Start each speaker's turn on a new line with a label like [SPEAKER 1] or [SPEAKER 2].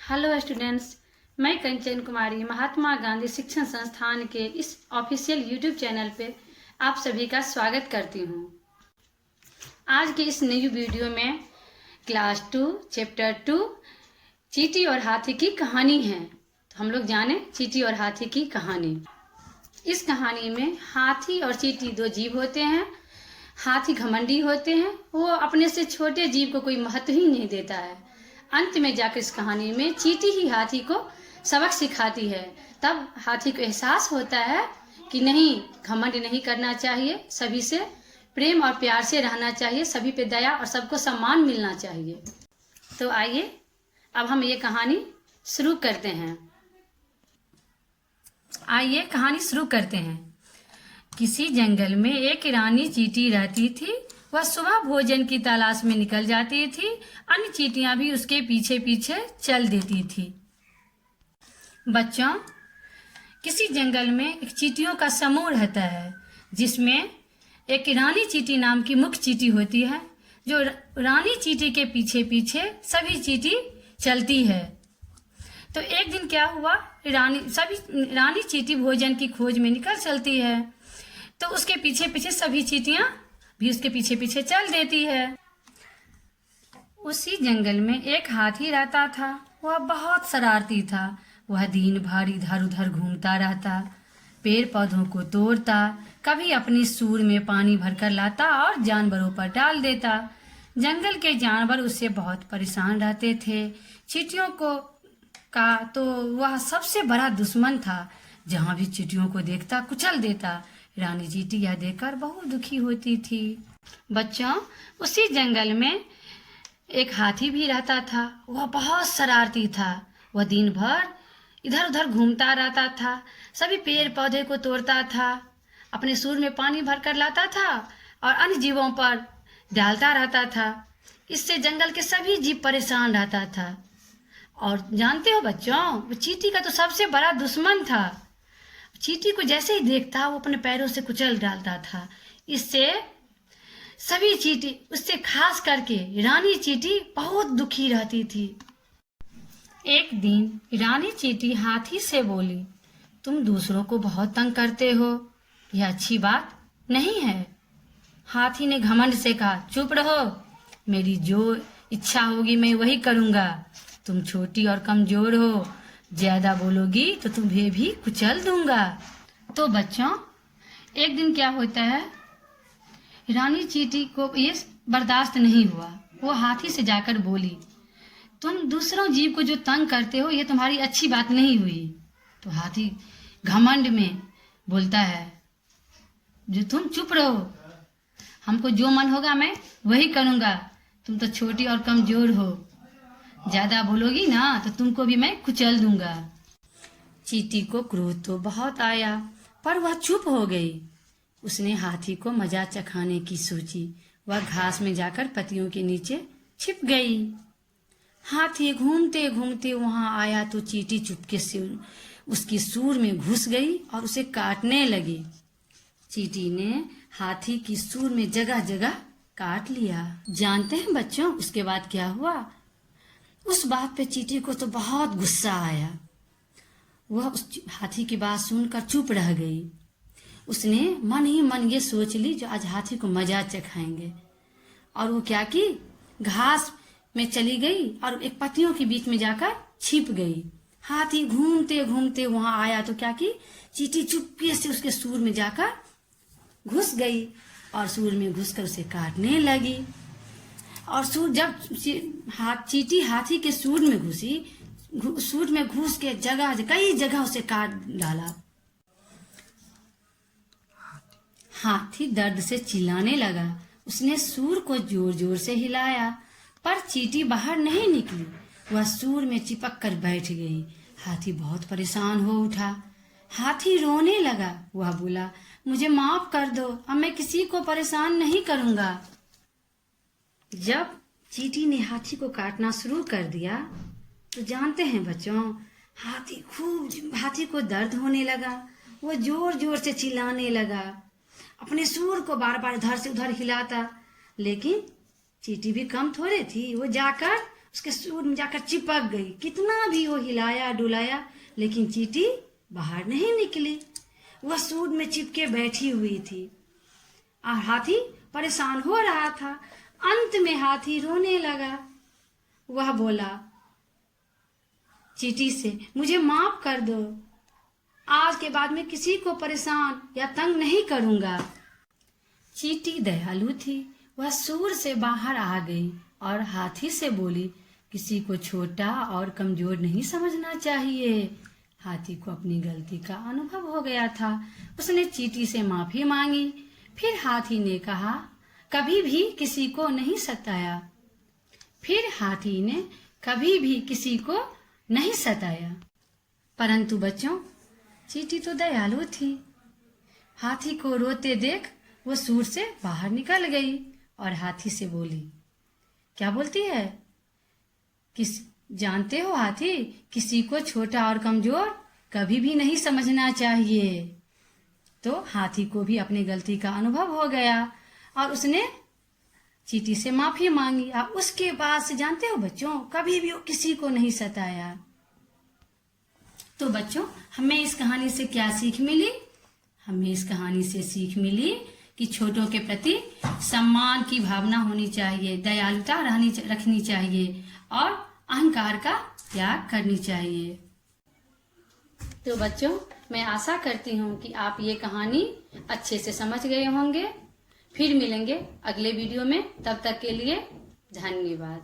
[SPEAKER 1] Hello students, मैं कंचन कुमारी महात्मा गांधी शिक्षण संस्थान के इस ऑफिशियल यूट्यूब चैनल पे आप सभी का स्वागत करती हूँ। आज के इस नई वीडियो में क्लास 2 चैप्टर 2 चींटी और हाथी की कहानी है। तो हम लोग जाने चींटी और हाथी की कहानी। इस कहानी में हाथी और चींटी दो जीव होते हैं। हाथी घमंडी होते हैं, वो अपने से छोटे जीव को कोई महत्व ही नहीं देता है। अंत में जाकर इस कहानी में चींटी ही हाथी को सबक सिखाती है। तब हाथी को एहसास होता है कि नहीं, घमंड नहीं करना चाहिए, सभी से प्रेम और प्यार से रहना चाहिए, सभी पे दया और सबको सम्मान मिलना चाहिए। तो आइए अब हम ये कहानी शुरू करते हैं। आइए कहानी शुरू करते हैं। किसी जंगल में एक रानी चींटी रहती थी। वह सुबह भोजन की तलाश में निकल जाती थी। अन्य चींटियां भी उसके पीछे पीछे चल देती थी। बच्चों, किसी जंगल में एक चींटियों का समूह रहता है, जिसमें एक रानी चींटी नाम की मुख्य चींटी होती है, जो रानी चींटी के पीछे पीछे सभी चींटी चलती है। तो एक दिन क्या हुआ, रानी चींटी भोजन की खोज में निकल चलती है, तो उसके पीछे पीछे सभी चींटियां भी उसके पीछे पीछे चल देती है। उसी जंगल में एक हाथी रहता था। वह बहुत शरारती था। वह दिन भर इधर उधर घूमता रहता, पेड़ पौधों को तोड़ता, कभी अपनी सूंड में पानी भरकर लाता और जानवरों पर डाल देता। जंगल के जानवर उससे बहुत परेशान रहते थे। चींटियों का तो वह सबसे बड़ा दुश्मन था। जहां भी चींटियों को देखता कुचल देता। रानी चींटी यह देखकर बहुत दुखी होती थी। बच्चों, उसी जंगल में एक हाथी भी रहता था। वह बहुत शरारती था। वह दिन भर इधर उधर घूमता रहता था, सभी पेड़ पौधे को तोड़ता था, अपने सूंड में पानी भरकर लाता था और अन्य जीवों पर डालता रहता था। इससे जंगल के सभी जीव परेशान रहता था। और जानते हो बच्चों, वो चींटी का तो सबसे बड़ा दुश्मन था। चींटी को जैसे ही देखता वो अपने पैरों से कुचल डालता था। इससे सभी चींटी, उससे खास करके रानी चींटी बहुत दुखी रहती थी। एक दिन रानी चींटी हाथी से बोली, तुम दूसरों को बहुत तंग करते हो, यह अच्छी बात नहीं है। हाथी ने घमंड से कहा, चुप रहो, मेरी जो इच्छा होगी मैं वही करूंगा। तुम छोटी और कमजोर हो, ज्यादा बोलोगी तो तुम्हें भी कुचल दूंगा। तो बच्चों, एक दिन क्या होता है, रानी चींटी को ये बर्दाश्त नहीं हुआ। वो हाथी से जाकर बोली, तुम दूसरों जीव को जो तंग करते हो, ये तुम्हारी अच्छी बात नहीं हुई। तो हाथी घमंड में बोलता है, जो तुम चुप रहो, हमको जो मन होगा मैं वही करूंगा। तुम तो छोटी और कमजोर हो, ज्यादा बोलोगी ना तो तुमको भी मैं कुचल दूंगा। चींटी को क्रोध तो बहुत आया, पर वह चुप हो गई। उसने हाथी को मजा चखाने की सोची। वह घास में जाकर पत्तियों के नीचे छिप गई। हाथी घूमते घूमते वहां आया तो चींटी चुपके से उसकी सूंड में घुस गई और उसे काटने लगी। चींटी ने हाथी की सूंड में जगह जगह काट लिया। जानते हैं बच्चों, उसके बाद क्या हुआ? उस बात पे चींटी को तो बहुत गुस्सा आया। वह उस हाथी की बात सुनकर चुप रह गई। उसने मन ही मन ये सोच ली, जो आज हाथी को मजा चखाएंगे। और वो क्या की, घास में चली गई और एक पत्तियों के बीच में जाकर छिप गई। हाथी घूमते घूमते वहां आया तो क्या की, चींटी चुपके से उसके सूंड में जाकर घुस गई और सूंड में घुसकर उसे काटने लगी। और जब चींटी हाथी के सूंड में घुसी, सूंड में घुस के कई जगह उसे काट डाला। हाथी दर्द से चिल्लाने लगा। उसने सूंड को जोर जोर से हिलाया, पर चींटी बाहर नहीं निकली। वह सूंड में चिपक कर बैठ गई। हाथी बहुत परेशान हो उठा। हाथी रोने लगा। वह बोला, मुझे माफ कर दो, अब मैं किसी को परेशान नहीं करूंगा। जब चींटी ने हाथी को काटना शुरू कर दिया तो जानते हैं बच्चों, हाथी को दर्द होने लगा। वो जोर जोर से चिल्लाने लगा, अपने सूंड को बार बार इधर से उधर हिलाता। लेकिन चींटी भी कम थोड़े थी। वो जाकर उसके सूर में जाकर चिपक गई। कितना भी वो हिलाया डुलाया लेकिन चींटी बाहर नहीं निकली। वह सूर में चिपके बैठी हुई थी और हाथी परेशान हो रहा था। अंत में हाथी रोने लगा। वह बोला चींटी से, मुझे माफ कर दो, आज के बाद मैं किसी को परेशान या तंग नहीं करूंगा। चींटी दयालु थी। वह सूर से बाहर आ गई और हाथी से बोली, किसी को छोटा और कमजोर नहीं समझना चाहिए। हाथी को अपनी गलती का अनुभव हो गया था। उसने चींटी से माफी मांगी। फिर हाथी ने कहा, कभी भी किसी को नहीं सताया। फिर हाथी ने कभी भी किसी को नहीं सताया। परंतु बच्चों, चींटी तो दयालु थी। हाथी को रोते देख वो सूर से बाहर निकल गई और हाथी से बोली, क्या बोलती है? जानते हो हाथी, किसी को छोटा और कमजोर कभी भी नहीं समझना चाहिए। तो हाथी को भी अपनी गलती का अनुभव हो गया और उसने चींटी से माफी मांगी और उसके बाद से जानते हो बच्चों, कभी भी वो किसी को नहीं सताया। तो बच्चों, हमें इस कहानी से क्या सीख मिली? हमें इस कहानी से सीख मिली कि छोटों के प्रति सम्मान की भावना होनी चाहिए, दयालुता रखनी चाहिए और अहंकार का त्याग करनी चाहिए। तो बच्चों, मैं आशा करती हूँ कि आप ये कहानी अच्छे से समझ गए होंगे। फिर मिलेंगे अगले वीडियो में, तब तक के लिए धन्यवाद।